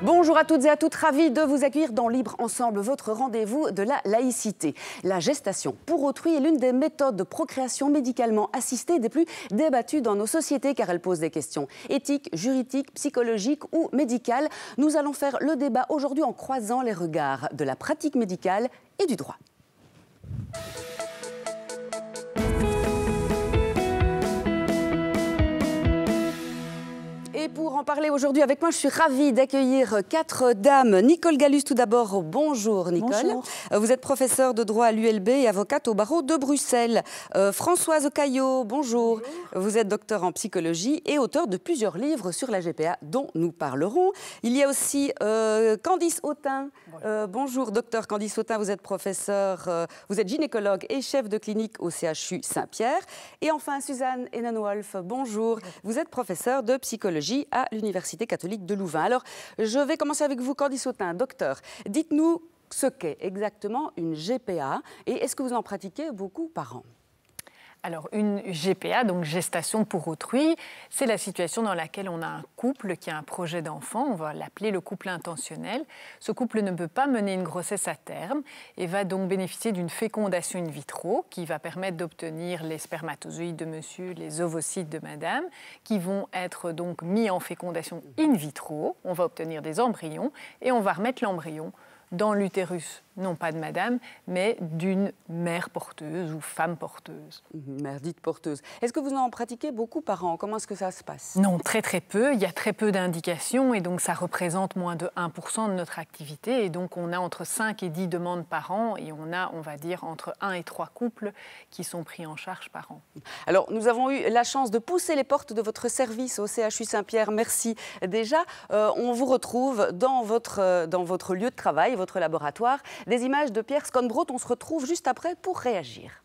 Bonjour à toutes et à toutes, ravi de vous accueillir dans Libre Ensemble, votre rendez-vous de la laïcité. La gestation pour autrui est l'une des méthodes de procréation médicalement assistée des plus débattues dans nos sociétés car elle pose des questions éthiques, juridiques, psychologiques ou médicales. Nous allons faire le débat aujourd'hui en croisant les regards de la pratique médicale et du droit. Et pour en parler aujourd'hui avec moi, je suis ravie d'accueillir 4 dames. Nicole Gallus, tout d'abord, bonjour Nicole. Bonjour. Vous êtes professeure de droit à l'ULB et avocate au barreau de Bruxelles. Françoise Caillot, bonjour. Vous êtes docteur en psychologie et auteur de plusieurs livres sur la GPA dont nous parlerons. Il y a aussi Candice Autain. Bonjour docteur Candice Autain, vous êtes professeure, vous êtes gynécologue et chef de clinique au CHU Saint-Pierre. Et enfin Suzanne Hennen-Wolf, bonjour. Vous êtes professeure de psychologie à l'Université catholique de Louvain. Alors, je vais commencer avec vous, Candice Autain, docteur. Dites-nous ce qu'est exactement une GPA et est-ce que vous en pratiquez beaucoup par an ? Alors, une GPA, donc gestation pour autrui, c'est la situation dans laquelle on a un couple qui a un projet d'enfant, on va l'appeler le couple intentionnel. Ce couple ne peut pas mener une grossesse à terme et va donc bénéficier d'une fécondation in vitro qui va permettre d'obtenir les spermatozoïdes de monsieur, les ovocytes de madame, qui vont être donc mis en fécondation in vitro. On va obtenir des embryons et on va remettre l'embryon dans l'utérus, non pas de madame, mais d'une mère porteuse ou femme porteuse. Mère dite porteuse. Est-ce que vous en pratiquez beaucoup par an? Comment est-ce que ça se passe? Non, très très peu. Il y a très peu d'indications et donc ça représente moins de 1% de notre activité. Et donc on a entre 5 et 10 demandes par an et on a, on va dire, entre 1 et 3 couples qui sont pris en charge par an. Alors, nous avons eu la chance de pousser les portes de votre service au CHU Saint-Pierre. Merci déjà. On vous retrouve dans votre lieu de travail, votre laboratoire. Des images de Pierre Sconbrot. On se retrouve juste après pour réagir.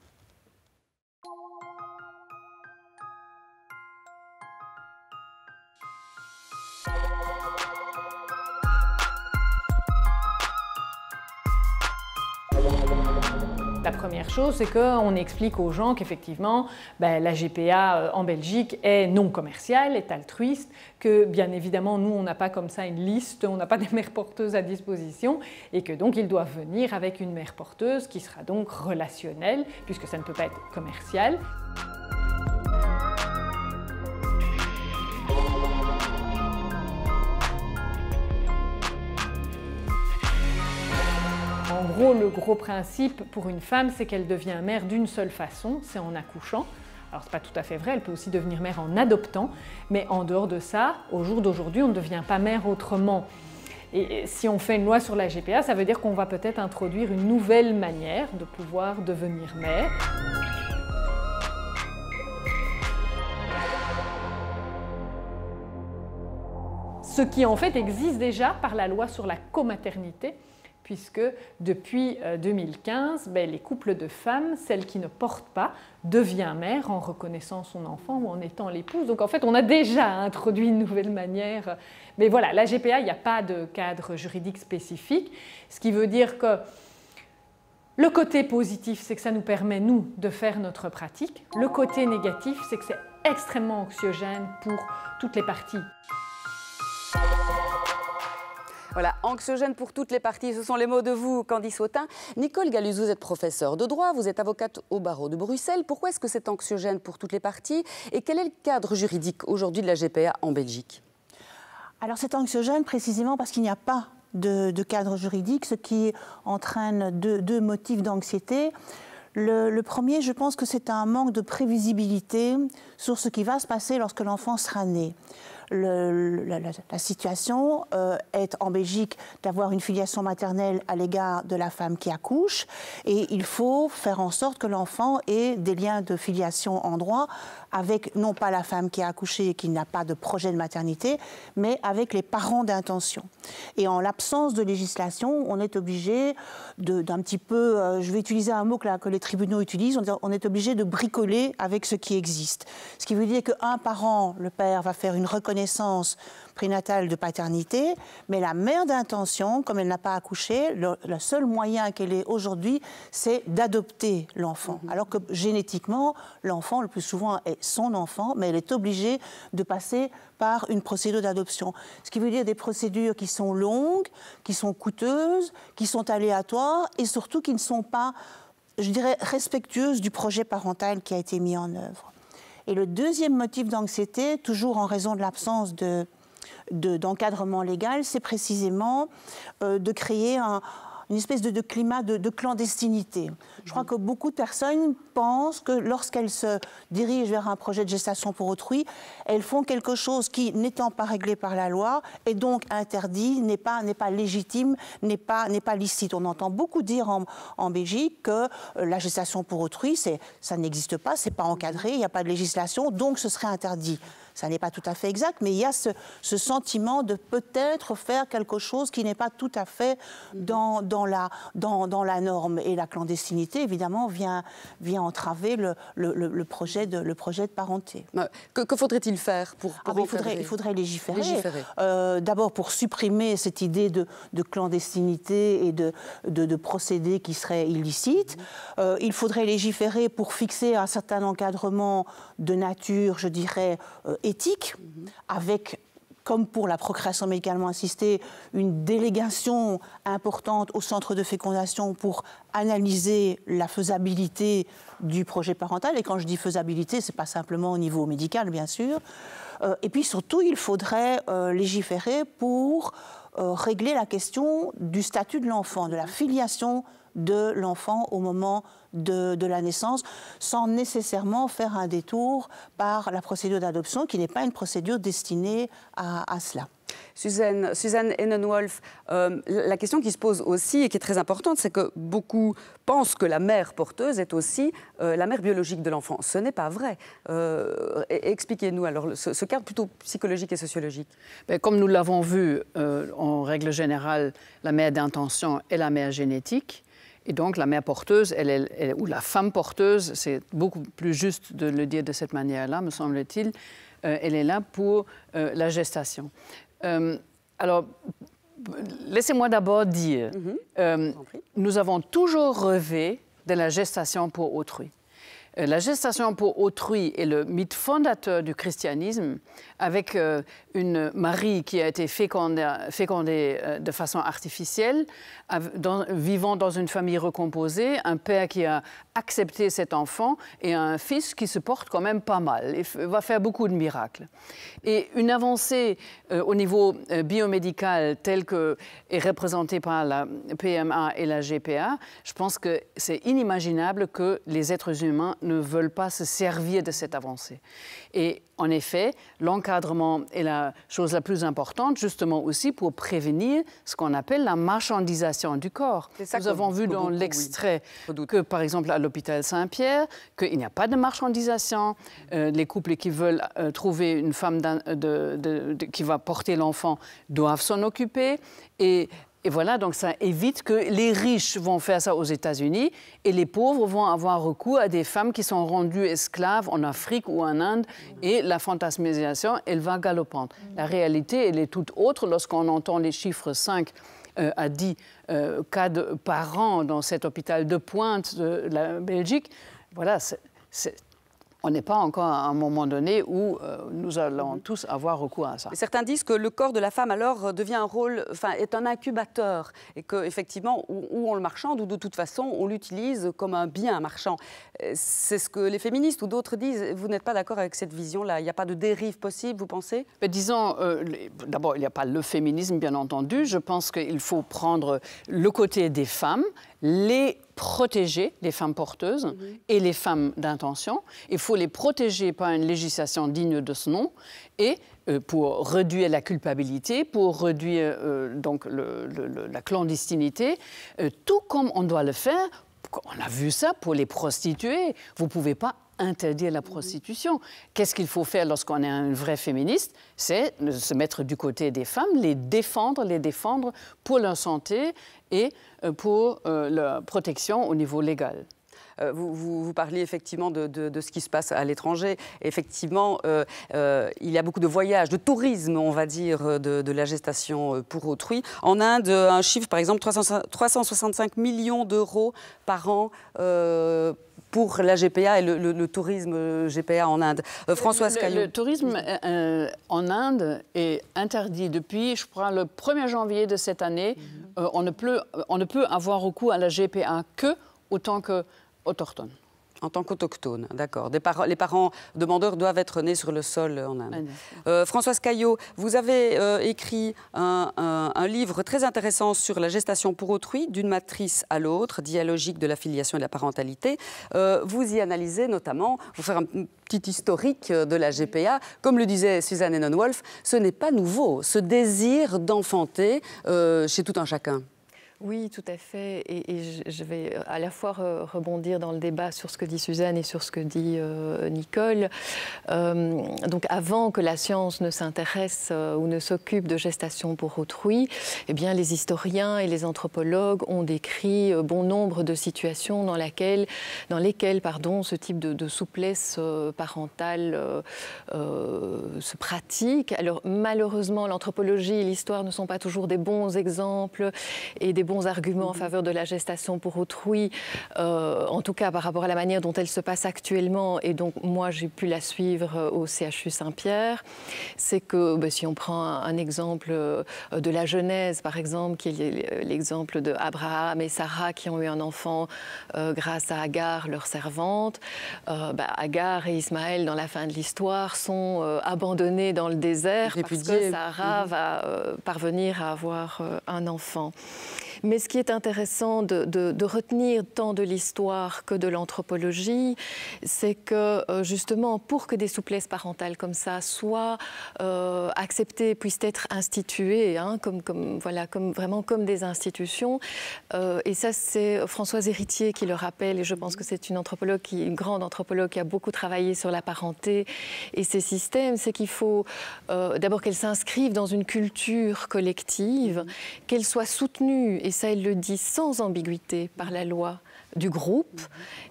La première chose, c'est qu'on explique aux gens qu'effectivement, la GPA en Belgique est non commerciale, est altruiste, que bien évidemment, nous, on n'a pas comme ça une liste, on n'a pas des mères porteuses à disposition, et que donc ils doivent venir avec une mère porteuse qui sera donc relationnelle, puisque ça ne peut pas être commercial. En gros, le gros principe pour une femme, c'est qu'elle devient mère d'une seule façon, c'est en accouchant. Alors, ce n'est pas tout à fait vrai, elle peut aussi devenir mère en adoptant, mais en dehors de ça, au jour d'aujourd'hui, on ne devient pas mère autrement. Et si on fait une loi sur la GPA, ça veut dire qu'on va peut-être introduire une nouvelle manière de pouvoir devenir mère. Ce qui en fait existe déjà par la loi sur la comaternité, puisque depuis 2015, les couples de femmes, celle qui ne porte pas, devient mère en reconnaissant son enfant ou en étant l'épouse. Donc en fait, on a déjà introduit une nouvelle manière. Mais voilà, la GPA, il n'y a pas de cadre juridique spécifique, ce qui veut dire que le côté positif, c'est que ça nous permet, nous, de faire notre pratique. Le côté négatif, c'est que c'est extrêmement anxiogène pour toutes les parties. Voilà, anxiogène pour toutes les parties, ce sont les mots de vous, Candice Autain. Nicole Gallus, vous êtes professeure de droit, vous êtes avocate au barreau de Bruxelles. Pourquoi est-ce que c'est anxiogène pour toutes les parties? Et quel est le cadre juridique aujourd'hui de la GPA en Belgique? Alors c'est anxiogène précisément parce qu'il n'y a pas de cadre juridique, ce qui entraîne deux motifs d'anxiété. Le premier, je pense que c'est un manque de prévisibilité sur ce qui va se passer lorsque l'enfant sera né. La situation est en Belgique d'avoir une filiation maternelle à l'égard de la femme qui accouche et il faut faire en sorte que l'enfant ait des liens de filiation en droit avec non pas la femme qui a accouché et qui n'a pas de projet de maternité, mais avec les parents d'intention. Et en l'absence de législation, on est obligé d'un petit peu, je vais utiliser un mot que les tribunaux utilisent, on est obligé de bricoler avec ce qui existe. Ce qui veut dire qu'un parent, le père, va faire une reconnaissance prénatale de paternité, mais la mère d'intention, comme elle n'a pas accouché, le seul moyen qu'elle ait aujourd'hui, c'est d'adopter l'enfant. Alors que génétiquement, l'enfant, le plus souvent, est son enfant, mais elle est obligée de passer par une procédure d'adoption. Ce qui veut dire des procédures qui sont longues, qui sont coûteuses, qui sont aléatoires et surtout qui ne sont pas, je dirais, respectueuses du projet parental qui a été mis en œuvre. Et le deuxième motif d'anxiété, toujours en raison de l'absence d'encadrement légal, c'est précisément de créer une espèce de climat de clandestinité. Je crois que beaucoup de personnes pensent que lorsqu'elles se dirigent vers un projet de gestation pour autrui, elles font quelque chose qui, n'étant pas réglé par la loi, est donc interdit, n'est pas légitime, n'est pas licite. On entend beaucoup dire en Belgique que la gestation pour autrui, ça n'existe pas, c'est pas encadré, il n'y a pas de législation, donc ce serait interdit. Ça n'est pas tout à fait exact, mais il y a ce sentiment de peut-être faire quelque chose qui n'est pas tout à fait dans la norme. Et la clandestinité, évidemment, vient entraver le projet de parenté. Que faudrait-il faire pour il faudrait légiférer. D'abord pour supprimer cette idée de clandestinité et de procédés qui seraient illicites. Il faudrait légiférer pour fixer un certain encadrement de nature, je dirais, éthique, avec, comme pour la procréation médicalement assistée, une délégation importante au centre de fécondation pour analyser la faisabilité du projet parental. Et quand je dis faisabilité, ce n'est pas simplement au niveau médical, bien sûr. Et puis surtout, il faudrait légiférer pour régler la question du statut de l'enfant, de la filiation de l'enfant au moment de la naissance, sans nécessairement faire un détour par la procédure d'adoption, qui n'est pas une procédure destinée à cela. Suzanne Hennenwolf, la question qui se pose aussi et qui est très importante, c'est que beaucoup pensent que la mère porteuse est aussi la mère biologique de l'enfant. Ce n'est pas vrai. Expliquez-nous alors ce cadre plutôt psychologique et sociologique. Comme nous l'avons vu, en règle générale, la mère d'intention est la mère génétique. Et donc, la mère porteuse, ou la femme porteuse, c'est beaucoup plus juste de le dire de cette manière-là, me semble-t-il, elle est là pour la gestation. Alors, laissez-moi d'abord dire, nous avons toujours rêvé de la gestation pour autrui. La gestation pour autrui est le mythe fondateur du christianisme, avec une Marie qui a été fécondée de façon artificielle, vivant dans une famille recomposée, un père qui a accepté cet enfant et un fils qui se porte quand même pas mal et va faire beaucoup de miracles. Et une avancée au niveau biomédical telle que est représentée par la PMA et la GPA, je pense que c'est inimaginable que les êtres humains ne veulent pas se servir de cette avancée. Et en effet, l'encadrement est la chose la plus importante, justement aussi pour prévenir ce qu'on appelle la marchandisation du corps. Nous avons vu dans l'extrait que, par exemple, à l'hôpital Saint-Pierre, qu'il n'y a pas de marchandisation. Les couples qui veulent trouver une femme qui va porter l'enfant doivent s'en occuper. Et voilà, donc ça évite que les riches vont faire ça aux États-Unis et les pauvres vont avoir recours à des femmes qui sont rendues esclaves en Afrique ou en Inde et la fantasmisation, elle va galopante. La réalité, elle est toute autre lorsqu'on entend les chiffres 5 à 10 cas par an dans cet hôpital de pointe de la Belgique. Voilà, on n'est pas encore à un moment donné où nous allons tous avoir recours à ça. Et certains disent que le corps de la femme alors devient est un incubateur et qu'effectivement, ou on le marchande ou de toute façon on l'utilise comme un bien marchand. C'est ce que les féministes ou d'autres disent. Vous n'êtes pas d'accord avec cette vision-là? Il n'y a pas de dérive possible, vous pensez? Mais disons, d'abord, il n'y a pas le féminisme, bien entendu. Je pense qu'il faut prendre le côté des femmes, les protéger, les femmes porteuses et les femmes d'intention. Il faut les protéger par une législation digne de ce nom et pour réduire la culpabilité, pour réduire donc la clandestinité, tout comme on doit le faire. On a vu ça pour les prostituées. Vous ne pouvez pas interdire la prostitution. Qu'est-ce qu'il faut faire lorsqu'on est un vrai féministe? C'est se mettre du côté des femmes, les défendre pour leur santé et pour leur protection au niveau légal. Vous parliez effectivement de ce qui se passe à l'étranger. Effectivement, il y a beaucoup de voyages, de tourisme, on va dire, de la gestation pour autrui. En Inde, un chiffre, par exemple, 365 millions d'euros par an pour la GPA et le tourisme GPA en Inde. Françoise Caillou. Le tourisme en Inde est interdit depuis, je crois, le 1er janvier de cette année. On ne peut avoir recours à la GPA que autant qu'autochtone. En tant qu'autochtone, d'accord. Les parents demandeurs doivent être nés sur le sol en Inde. Françoise Caillot, vous avez écrit un livre très intéressant sur la gestation pour autrui, d'une matrice à l'autre, dialogique de la filiation et de la parentalité. Vous y analysez notamment, vous faites un petit historique de la GPA. Comme le disait Suzanne Hennone-Wolf, ce n'est pas nouveau, ce désir d'enfanter chez tout un chacun. Oui, tout à fait. Et je vais à la fois rebondir dans le débat sur ce que dit Suzanne et sur ce que dit Nicole. Donc, avant que la science ne s'intéresse ou ne s'occupe de gestation pour autrui, eh bien, les historiens et les anthropologues ont décrit bon nombre de situations dans lesquelles ce type de souplesse parentale se pratique. Alors, malheureusement, l'anthropologie et l'histoire ne sont pas toujours des bons exemples et des bons arguments en faveur de la gestation pour autrui, en tout cas par rapport à la manière dont elle se passe actuellement. Et donc, moi, j'ai pu la suivre au CHU Saint-Pierre. C'est que, si on prend un exemple de la Genèse, par exemple, qui est l'exemple d'Abraham et Sarah qui ont eu un enfant grâce à Agar, leur servante, Agar et Ismaël, dans la fin de l'histoire, sont abandonnés dans le désert parce que Sarah va parvenir à avoir un enfant. Mais ce qui est intéressant de retenir tant de l'histoire que de l'anthropologie, c'est que justement, pour que des souplesses parentales comme ça soient acceptées, puissent être instituées, vraiment comme des institutions. Et ça, c'est Françoise Héritier qui le rappelle, et je pense que c'est une grande anthropologue qui a beaucoup travaillé sur la parenté et ces systèmes. C'est qu'il faut d'abord qu'elles s'inscrivent dans une culture collective, qu'elles soient soutenues, et ça, elle le dit sans ambiguïté par la loi du groupe,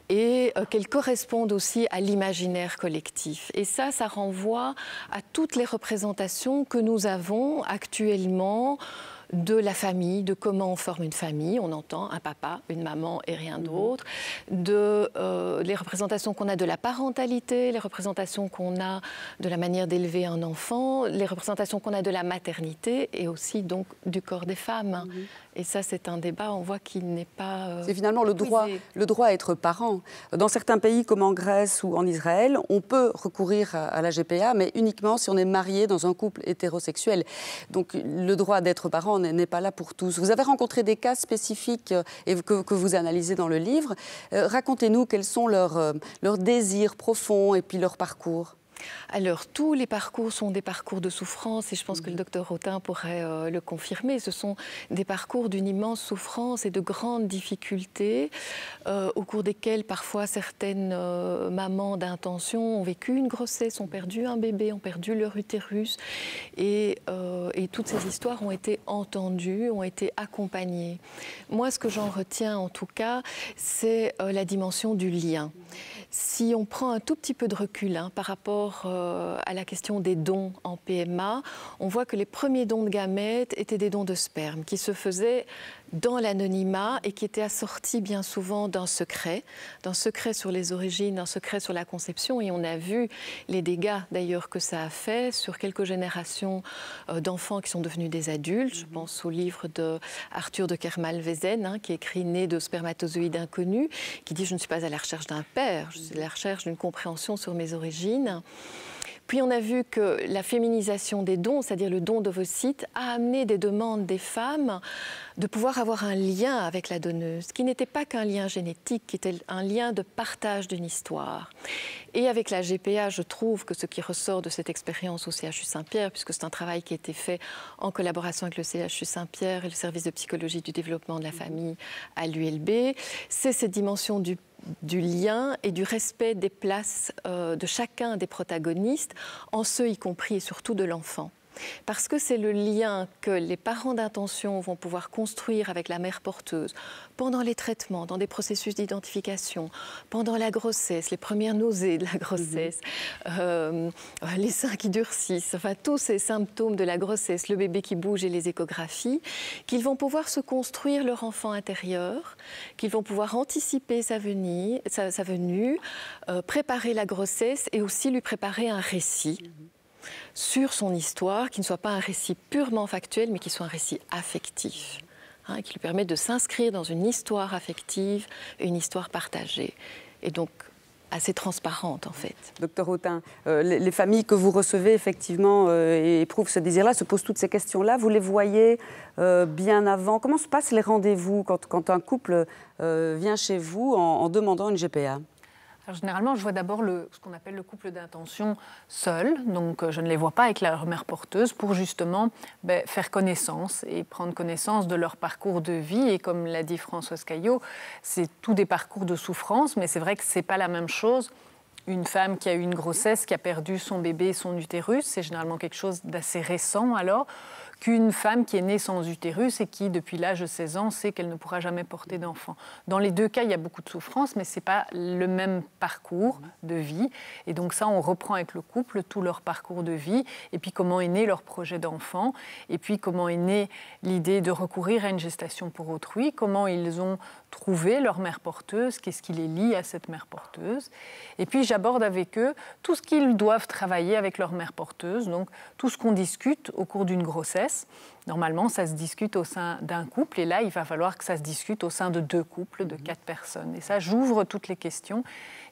et qu'elle corresponde aussi à l'imaginaire collectif. Et ça renvoie à toutes les représentations que nous avons actuellement de la famille, de comment on forme une famille. On entend un papa, une maman et rien d'autre. Les représentations qu'on a de la parentalité, les représentations qu'on a de la manière d'élever un enfant, les représentations qu'on a de la maternité et aussi donc du corps des femmes. Et ça, c'est un débat, on voit qu'il n'est pas c'est finalement le droit à être parent. Dans certains pays comme en Grèce ou en Israël, on peut recourir à la GPA, mais uniquement si on est marié dans un couple hétérosexuel. Donc le droit d'être parent n'est pas là pour tous. Vous avez rencontré des cas spécifiques que vous analysez dans le livre. Racontez-nous quels sont leurs désirs profonds et puis leur parcours. Alors, tous les parcours sont des parcours de souffrance et je pense que le docteur Autain pourrait le confirmer. Ce sont des parcours d'une immense souffrance et de grandes difficultés au cours desquelles parfois certaines mamans d'intention ont vécu une grossesse, ont perdu un bébé, ont perdu leur utérus et toutes ces histoires ont été entendues, ont été accompagnées. Moi, ce que j'en retiens en tout cas, c'est la dimension du lien. Si on prend un tout petit peu de recul par rapport à la question des dons en PMA, on voit que les premiers dons de gamètes étaient des dons de sperme qui se faisaient dans l'anonymat et qui étaient assortis bien souvent d'un secret sur les origines, d'un secret sur la conception. Et on a vu les dégâts d'ailleurs que ça a fait sur quelques générations d'enfants qui sont devenus des adultes. Je pense au livre de Arthur de Kermel-Vezen, qui écrit « Né de spermatozoïdes inconnus », qui dit « Je ne suis pas à la recherche d'un père, je suis à la recherche d'une compréhension sur mes origines ». Puis on a vu que la féminisation des dons, c'est-à-dire le don d'ovocytes, a amené des demandes des femmes de pouvoir avoir un lien avec la donneuse, qui n'était pas qu'un lien génétique, qui était un lien de partage d'une histoire. Et avec la GPA, je trouve que ce qui ressort de cette expérience au CHU Saint-Pierre, puisque c'est un travail qui a été fait en collaboration avec le CHU Saint-Pierre et le service de psychologie du développement de la famille à l'ULB, c'est cette dimension du lien et du respect des places de chacun des protagonistes, en ce y compris et surtout de l'enfant. Parce que c'est le lien que les parents d'intention vont pouvoir construire avec la mère porteuse pendant les traitements, dans des processus d'identification, pendant la grossesse, les premières nausées de la grossesse, les seins qui durcissent, enfin tous ces symptômes de la grossesse, le bébé qui bouge et les échographies, qu'ils vont pouvoir se construire leur enfant intérieur, qu'ils vont pouvoir anticiper sa venue, préparer la grossesse et aussi lui préparer un récit sur son histoire, qui ne soit pas un récit purement factuel, mais qui soit un récit affectif, qui lui permet de s'inscrire dans une histoire affective, une histoire partagée, et donc assez transparente en fait. Docteur Autain, les familles que vous recevez effectivement éprouvent ce désir-là, se posent toutes ces questions-là. Vous les voyez bien avant. Comment se passent les rendez-vous quand un couple vient chez vous en demandant une GPA ? Alors, généralement, je vois d'abord ce qu'on appelle le couple d'intention seul. Donc, je ne les vois pas avec leur mère porteuse pour justement faire connaissance et prendre connaissance de leur parcours de vie. Et comme l'a dit Françoise Caillot, c'est tous des parcours de souffrance, mais c'est vrai que ce n'est pas la même chose. Une femme qui a eu une grossesse, qui a perdu son bébé et son utérus, c'est généralement quelque chose d'assez récent alors, qu'une femme qui est née sans utérus et qui, depuis l'âge de 16 ans, sait qu'elle ne pourra jamais porter d'enfant. Dans les deux cas, il y a beaucoup de souffrance, mais ce n'est pas le même parcours de vie. Et donc ça, on reprend avec le couple tout leur parcours de vie, et puis comment est né leur projet d'enfant, et puis comment est née l'idée de recourir à une gestation pour autrui, comment ils ont trouvé leur mère porteuse, qu'est-ce qui les lie à cette mère porteuse. Et puis j'aborde avec eux tout ce qu'ils doivent travailler avec leur mère porteuse, donc tout ce qu'on discute au cours d'une grossesse. Normalement, ça se discute au sein d'un couple, et là, il va falloir que ça se discute au sein de 2 couples, de 4 personnes. Et ça, j'ouvre toutes les questions.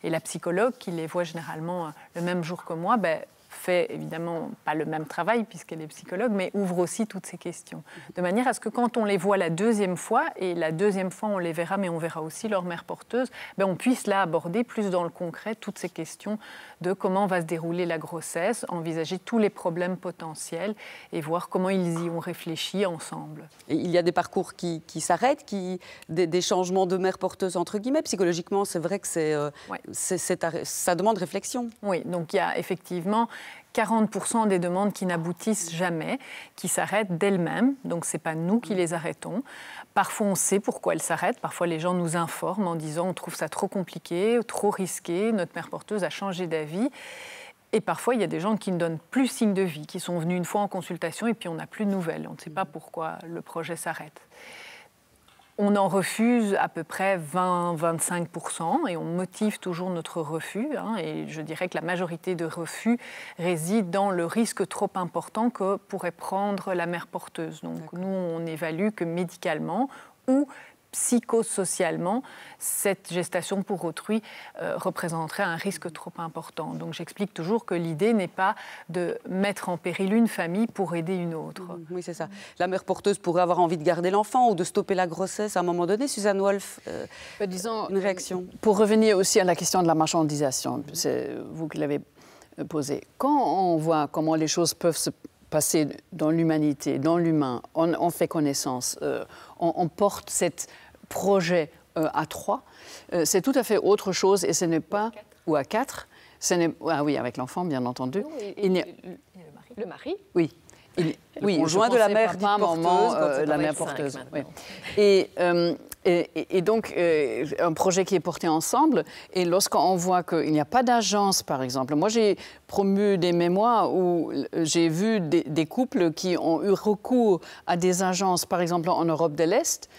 Et la psychologue, qui les voit généralement le même jour que moi, fait évidemment pas le même travail puisqu'elle est psychologue, mais ouvre aussi toutes ces questions. De manière à ce que quand on les voit la deuxième fois, et la deuxième fois on les verra, mais on verra aussi leur mère porteuse, on puisse là aborder plus dans le concret toutes ces questions de comment va se dérouler la grossesse, envisager tous les problèmes potentiels et voir comment ils y ont réfléchi ensemble. Et il y a des parcours qui s'arrêtent, des changements de mère porteuse entre guillemets. Psychologiquement, c'est vrai que ça demande réflexion. Oui, donc il y a effectivement 40% des demandes qui n'aboutissent jamais, qui s'arrêtent d'elles-mêmes. Donc, ce n'est pas nous qui les arrêtons. Parfois, on sait pourquoi elles s'arrêtent. Parfois, les gens nous informent en disant on trouve ça trop compliqué, trop risqué, notre mère porteuse a changé d'avis. Et parfois, il y a des gens qui ne donnent plus signe de vie, qui sont venus une fois en consultation et puis on n'a plus de nouvelles. On ne sait pas pourquoi le projet s'arrête. On en refuse à peu près 20-25% et on motive toujours notre refus. Et je dirais que la majorité de refus réside dans le risque trop important que pourrait prendre la mère porteuse. Donc nous, on évalue que médicalement ou psychosocialement, cette gestation pour autrui représenterait un risque trop important. Donc j'explique toujours que l'idée n'est pas de mettre en péril une famille pour aider une autre. Oui, c'est ça. La mère porteuse pourrait avoir envie de garder l'enfant ou de stopper la grossesse à un moment donné. Suzanne Wolf, disons, une réaction. Pour revenir aussi à la question de la marchandisation, c'est vous qui l'avez posée. Quand on voit comment les choses peuvent se passer dans l'humanité, dans l'humain, on fait connaissance, on porte cet projet à 3, c'est tout à fait autre chose et ce n'est pas... Ou à 4. Ah oui, avec l'enfant, bien entendu. Le mari. Oui. Oui, conjoint de la mère porteuse. La mère porteuse. Oui. Et donc, un projet qui est porté ensemble. Et lorsqu'on voit qu'il n'y a pas d'agence, par exemple. Moi, j'ai promu des mémoires où j'ai vu des couples qui ont eu recours à des agences, par exemple en Europe de l'Est,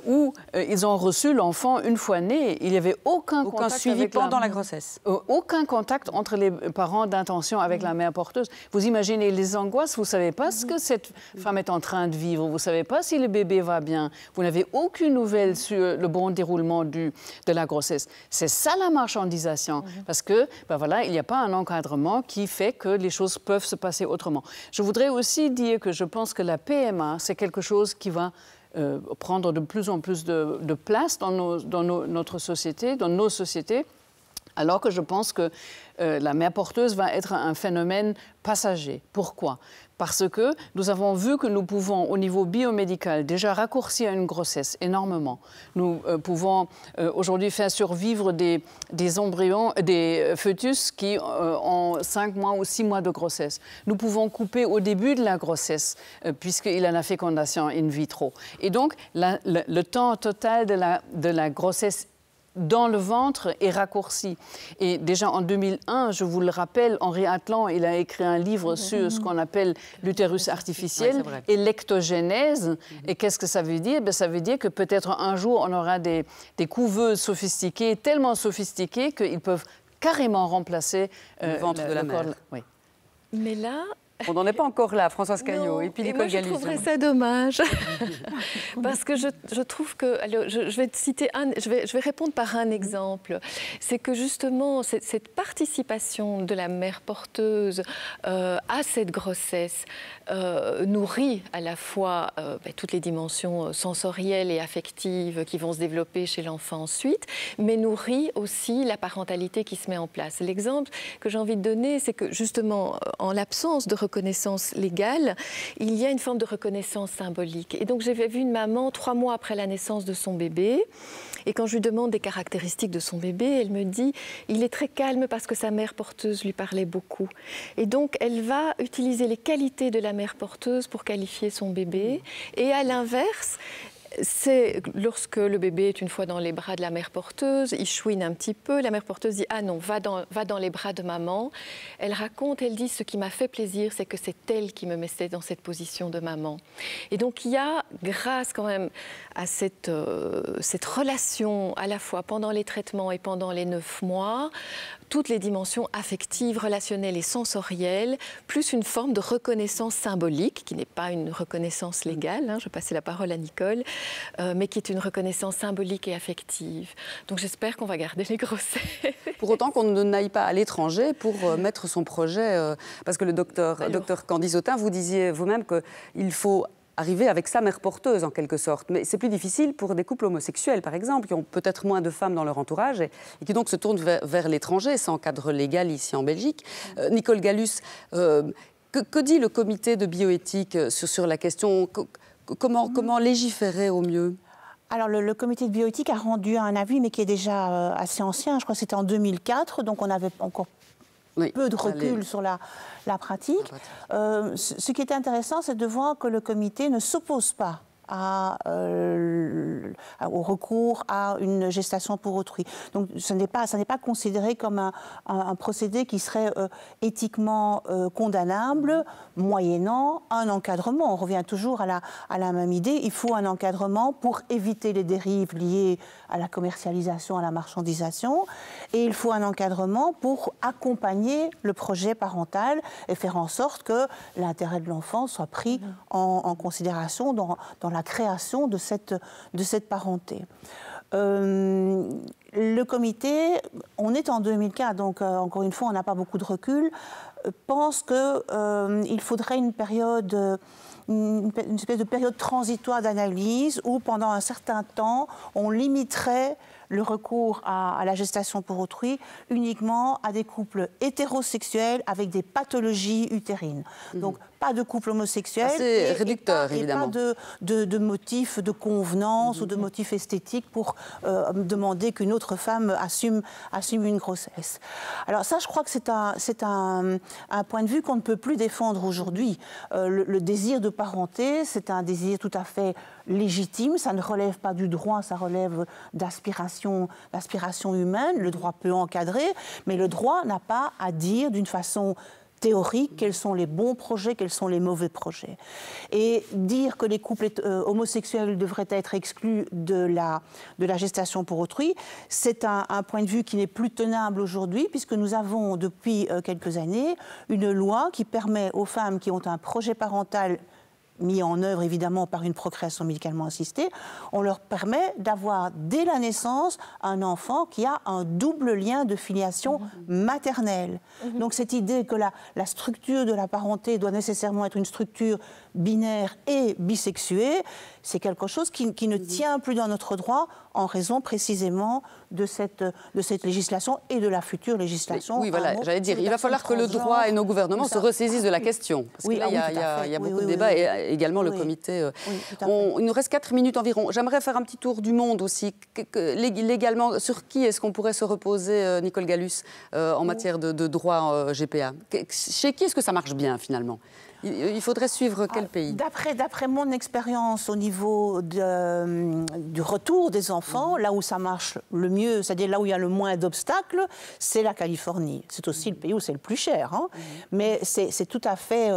où ils ont reçu l'enfant une fois né. Il n'y avait aucun contact suivi avec pendant la grossesse. Aucun contact entre les parents d'intention avec la mère porteuse. Vous imaginez les angoisses, vous ne savez pas ce que cette femme est en train de vivre, vous ne savez pas si le bébé va bien, vous n'avez aucune nouvelle sur le bon déroulement de la grossesse. C'est ça la marchandisation, parce que voilà, il n'y a pas un encadrement qui fait que les choses peuvent se passer autrement. Je voudrais aussi dire que je pense que la PMA, c'est quelque chose qui va prendre de plus en plus de place dans notre société, dans nos sociétés, Alors que je pense que la mère porteuse va être un phénomène passager. Pourquoi? Parce que nous avons vu que nous pouvons, au niveau biomédical, déjà raccourcir une grossesse énormément. Nous pouvons aujourd'hui faire survivre des embryons, des fœtus qui ont 5 mois ou 6 mois de grossesse. Nous pouvons couper au début de la grossesse, puisqu'il y a la fécondation in vitro. Et donc, le temps total de la grossesse dans le ventre est raccourci. Et déjà en 2001, je vous le rappelle, Henri Atlan, il a écrit un livre sur ce qu'on appelle l'utérus artificiel et l'ectogénèse. Et qu'est-ce que ça veut dire? Ça veut dire que peut-être un jour, on aura des couveuses sophistiquées, tellement sophistiquées qu'ils peuvent carrément remplacer le ventre de la mère. Oui. Mais là... On n'en est pas encore là, Françoise Caillot. Et puis Nicole Gallus. Je trouverais ça dommage. Parce que je trouve que... Alors, je vais citer je vais répondre par un exemple. C'est que justement, cette participation de la mère porteuse à cette grossesse nourrit à la fois toutes les dimensions sensorielles et affectives qui vont se développer chez l'enfant ensuite, mais nourrit aussi la parentalité qui se met en place. L'exemple que j'ai envie de donner, c'est que justement, en l'absence de reconnaissance légale, il y a une forme de reconnaissance symbolique. Et donc, j'avais vu une maman 3 mois après la naissance de son bébé. Et quand je lui demande des caractéristiques de son bébé, elle me dit « il est très calme parce que sa mère porteuse lui parlait beaucoup ». Et donc, elle va utiliser les qualités de la mère porteuse pour qualifier son bébé. Et à l'inverse, c'est lorsque le bébé est une fois dans les bras de la mère porteuse, il chouine un petit peu, la mère porteuse dit « ah non, va dans les bras de maman ». Elle raconte, elle dit « ce qui m'a fait plaisir, c'est que c'est elle qui me mettait dans cette position de maman ». Et donc il y a, grâce quand même à cette relation, à la fois pendant les traitements et pendant les 9 mois, toutes les dimensions affectives, relationnelles et sensorielles, plus une forme de reconnaissance symbolique, qui n'est pas une reconnaissance légale, je vais passer la parole à Nicole, mais qui est une reconnaissance symbolique et affective. Donc j'espère qu'on va garder les grossesses. Pour autant qu'on ne n'aille pas à l'étranger pour mettre son projet, parce que le docteur Candice Autain, vous disiez vous-même qu'il faut arriver avec sa mère porteuse, en quelque sorte. Mais c'est plus difficile pour des couples homosexuels, par exemple, qui ont peut-être moins de femmes dans leur entourage et qui donc se tournent vers l'étranger, sans cadre légal ici en Belgique. Nicole Gallus, que dit le comité de bioéthique sur la question? Comment légiférer au mieux? Alors, le comité de bioéthique a rendu un avis, mais qui est déjà assez ancien. Je crois que c'était en 2004, donc on avait encore peu de recul sur la pratique. Ce qui est intéressant, c'est de voir que le comité ne s'oppose pas au recours à une gestation pour autrui. Donc, ça n'est pas considéré comme un procédé qui serait éthiquement condamnable, moyennant un encadrement. On revient toujours à la même idée. Il faut un encadrement pour éviter les dérives liées à la commercialisation, à la marchandisation. Et il faut un encadrement pour accompagner le projet parental et faire en sorte que l'intérêt de l'enfant soit pris en considération dans la création de cette parenté. Le comité, on est en 2004, donc encore une fois, on n'a pas beaucoup de recul, pense qu'il faudrait une espèce de période transitoire d'analyse où, pendant un certain temps, on limiterait le recours à la gestation pour autrui uniquement à des couples hétérosexuels avec des pathologies utérines. Donc, pas de couple homosexuel. C'est réducteur, évidemment. Et pas de motifs de convenance ou de motifs esthétiques pour demander qu'une autre femme assume une grossesse. Alors ça, je crois que c'est un point de vue qu'on ne peut plus défendre aujourd'hui. Le désir de parenté, c'est un désir tout à fait légitime. Ça ne relève pas du droit, ça relève d'aspiration humaine. Le droit peut encadrer, mais le droit n'a pas à dire d'une façon théorique quels sont les bons projets, quels sont les mauvais projets. Et dire que les couples homosexuels devraient être exclus de la gestation pour autrui, c'est un point de vue qui n'est plus tenable aujourd'hui, puisque nous avons depuis quelques années une loi qui permet aux femmes qui ont un projet parental mis en œuvre évidemment par une procréation médicalement assistée, on leur permet d'avoir dès la naissance un enfant qui a un double lien de filiation maternelle. Donc cette idée que la structure de la parenté doit nécessairement être une structure binaire et bisexuée, c'est quelque chose qui ne tient plus dans notre droit en raison précisément de cette législation et de la future législation. Oui, voilà, j'allais dire, il va falloir que le droit et nos gouvernements se ressaisissent de la question. Parce que là, il y a beaucoup de débats et également le comité. Il nous reste 4 minutes environ. J'aimerais faire un petit tour du monde aussi. Légalement, sur qui est-ce qu'on pourrait se reposer, Nicole Gallus, en matière de droit GPA? Chez qui est-ce que ça marche bien, finalement? Il faudrait suivre quel pays? D'après mon expérience au niveau du retour des enfants, là où ça marche le mieux, c'est-à-dire là où il y a le moins d'obstacles, c'est la Californie. C'est aussi le pays où c'est le plus cher, hein. Mais c'est tout à fait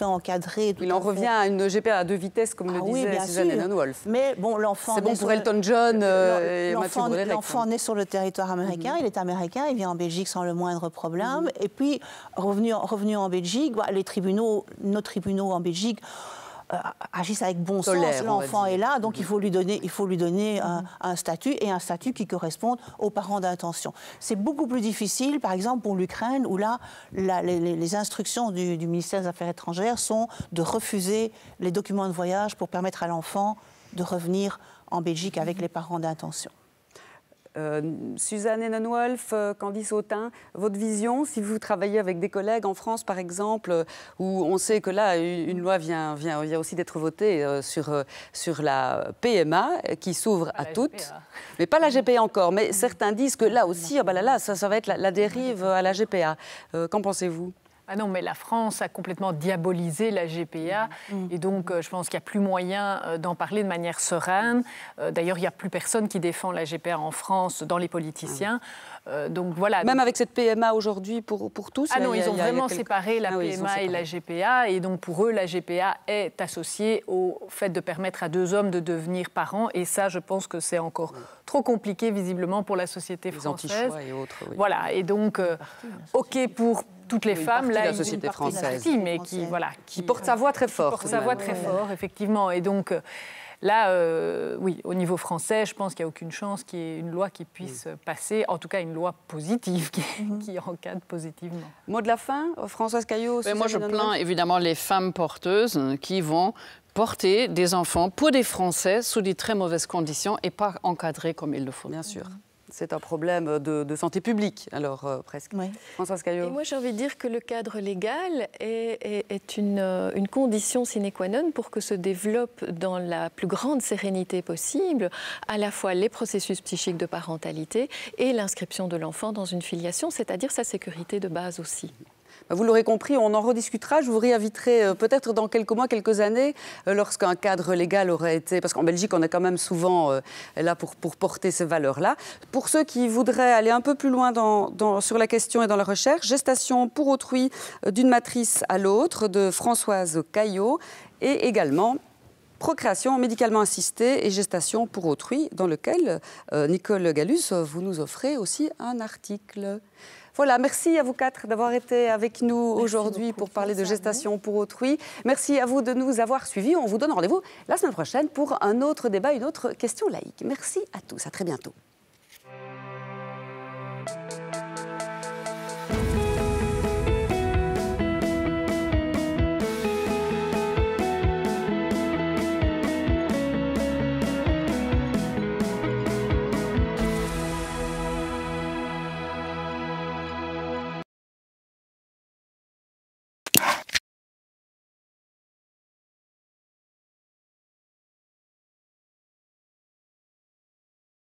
encadré. Il en revient à une GPA à 2 vitesses, comme le disait Suzanne Hennenwolf. Mais bon, l'enfant... C'est bon pour Elton John et Mathieu Broderick. L'enfant naît sur le territoire américain, il est américain, il vient en Belgique sans le moindre problème. Et puis, revenu en Belgique, nos tribunaux en Belgique agissent avec bon sens. L'enfant est là, donc il faut lui donner un statut, et un statut qui corresponde aux parents d'intention. C'est beaucoup plus difficile, par exemple, pour l'Ukraine, où là, les instructions du ministère des Affaires étrangères sont de refuser les documents de voyage pour permettre à l'enfant de revenir en Belgique avec les parents d'intention. Suzanne Hennenwolf, Candice Autain, votre vision, si vous travaillez avec des collègues en France, par exemple, où on sait que là, une loi vient aussi d'être votée sur la PMA, qui s'ouvre à toutes, mais pas la GPA encore. Mais certains disent que là aussi, ça va être la dérive à la GPA. Qu'en pensez-vous ? Ah non, mais la France a complètement diabolisé la GPA et donc je pense qu'il n'y a plus moyen d'en parler de manière sereine. D'ailleurs, il n'y a plus personne qui défend la GPA en France dans les politiciens. Donc voilà. Même avec cette PMA aujourd'hui pour tous? Ah non, ils ont vraiment séparé la PMA et la GPA, et donc pour eux, la GPA est associée au fait de permettre à 2 hommes de devenir parents, et ça, je pense que c'est encore trop compliqué visiblement pour la société française. Les anti-choix et autres. Oui. Voilà, et donc ok pour toutes les femmes, là, la société française, mais qui porte sa voix très fort. Porte sa voix très fort, effectivement, et donc. Là, oui, au niveau français, je pense qu'il n'y a aucune chance qu'il y ait une loi qui puisse passer, en tout cas une loi positive qui encadre positivement. Mot de la fin, Françoise Caillot. Moi, je plains évidemment les femmes porteuses qui vont porter des enfants pour des Français sous des très mauvaises conditions et pas encadrés comme il le faut. Bien sûr. C'est un problème de santé publique, alors presque. Oui. Françoise Caillot. Et moi, j'ai envie de dire que le cadre légal est une condition sine qua non pour que se développe dans la plus grande sérénité possible à la fois les processus psychiques de parentalité et l'inscription de l'enfant dans une filiation, c'est-à-dire sa sécurité de base aussi. Vous l'aurez compris, on en rediscutera. Je vous réinviterai peut-être dans quelques mois, quelques années, lorsqu'un cadre légal aurait été... Parce qu'en Belgique, on est quand même souvent là pour porter ces valeurs-là. Pour ceux qui voudraient aller un peu plus loin sur la question et dans la recherche, Gestation pour autrui d'une matrice à l'autre de Françoise Caillot, et également Procréation médicalement assistée et gestation pour autrui, dans lequel, Nicole Gallus, vous nous offrez aussi un article. Voilà, merci à vous 4 d'avoir été avec nous aujourd'hui pour parler de gestation pour autrui. Merci à vous de nous avoir suivis. On vous donne rendez-vous la semaine prochaine pour un autre débat, une autre question laïque. Merci à tous, à très bientôt.